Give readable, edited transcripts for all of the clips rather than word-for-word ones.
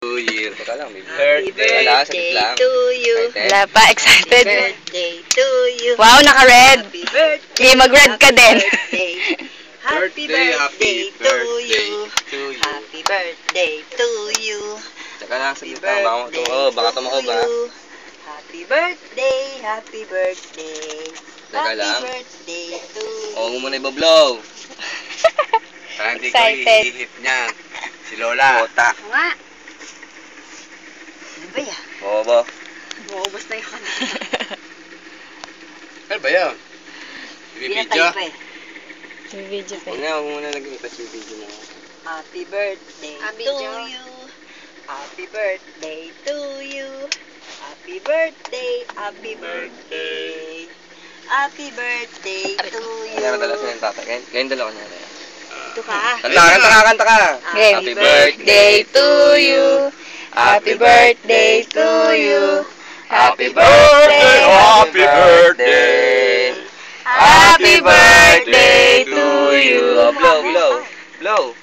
New Year. Teka lang, may Happy birthday. Wala, saglit lang. to you. Wala pa, excited. Birthday to you. Wow, naka-red. Happy birthday. Okay, mag-red ka din. Happy birthday to you. Happy birthday to you. Teka lang, saglit lang. Baka tumakog ha. Happy birthday, happy birthday. Teka lang. Happy birthday to you. Oo, muna ibablow. Parang hindi ko Excited. ihihip niya. Si Lola. Bota. Nga. Ano ba yan? Bobo. Maubos na yung kanina. Ano ba yun? Bibidyo? Pa eh. May video pa. Huwag mo muna lagyan ipas yung video mo. Happy birthday to you. Happy birthday to you. Happy birthday, happy birthday. Happy birthday to you. Kaya madalas na yung tatay. Kayong dalawa niya na yan. Ito ka. Kanta ka. Game. Happy birthday to you. Happy birthday to you. Happy birthday. Happy birthday. Happy birthday to you. Blow.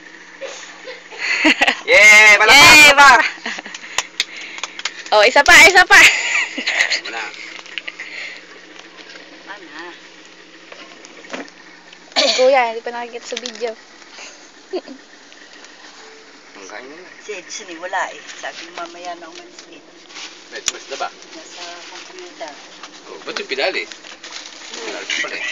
Yeah, palakpak. Yay! Pa! Oh, isa pa. Wala. Ano? Kuya, hindi pa nakikita sa video. Ang kain na. Si Edson eh, wala eh. Sabi mo mamaya na umalis eh. Medyo mas na ba? Nasa computer. Oh, ba't yung pinali? Pinali pa pala eh.